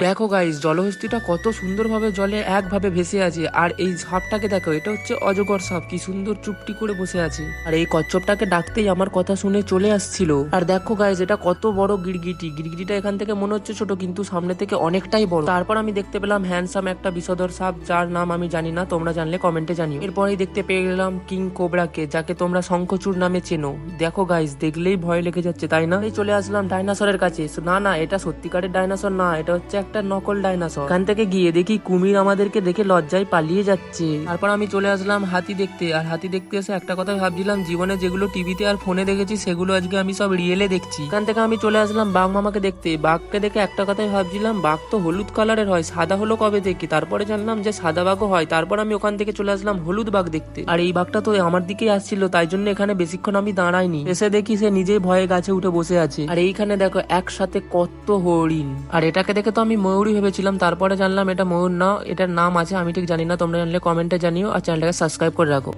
দেখো গাইস, জলহস্তিটা কত সুন্দরভাবে জলে একভাবে ভেসে আছে। আর এই সাপটাকে দেখো, এটা হচ্ছে অজগর সাপ, কি সুন্দর চুপটি করে বসে আছে। আর এই কচ্ছপটাকে ডাকতেই আমার কথা শুনে চলে আসছিল। আর দেখো গাইস, এটা কত বড় গিরগিটি। গিরগিটিটা এখান থেকে মনে হচ্ছে ছোট, কিন্তু সামনে থেকে অনেকটাই বড়। তারপর আমি দেখতে পেলাম হ্যান্ডসাম একটা বিষধর সাপ, যার নাম আমি জানি না, তোমরা জানলে কমেন্টে জানিও। এরপরেই দেখতে পেয়ে গেলাম কিং কোবরাকে, যাকে তোমরা শঙ্খচূড় নামে চেনো। দেখো গাইস, দেখলেই ভয় লেগে যাচ্ছে, তাই না? এই চলে আসলাম ডাইনোসরের কাছে। না না, এটা সত্যিকারের ডাইনোসর না, এটা হচ্ছে একটা নকল ডাইনোসর। এখান থেকে গিয়ে দেখি কুমির আমাদেরকে দেখে লজ্জায় পালিয়ে যাচ্ছে। তারপর আমি চলে আসলাম হাতি দেখতে। আর হাতি দেখতে এসে একটা কথাই ভাবছিলাম, জীবনে যেগুলো টিভিতে আর ফোনে দেখেছি সেগুলো আজকে আমি সব রিয়েলে দেখছি। এখান থেকে আমি চলে আসলাম বাঘ মামাকে দেখতে। বাঘকে দেখে একটা কথাই ভাবছিলাম, বাঘ তো হলুদ কালারের হয়, সাদা হলো কবে থেকে? তারপরে জানলাম যে সাদা বাঘও হয়। তারপর আমি ওখান থেকে চলে আসলাম হলুদ বাঘ দেখতে। আর এই বাঘটা তো আমার দিকেই আসছিল, তাই জন্য এখানে বেশিক্ষণ আমি দাঁড়াইনি। এসে দেখি সে নিজেই ভয়ে গাছে উঠে বসে আছে। আর এইখানে দেখো একসাথে কত হরিণ। আর এটাকে দেখে তো আমি ময়ূরই ভেবেছিলাম, তারপরে জানলাম এটা ময়ূর না, এটার নাম আছে, আমি ঠিক জানি না, তোমরা জানলে কমেন্টে জানিও। আর চ্যানেলটাকে সাবস্ক্রাইব করে রাখো।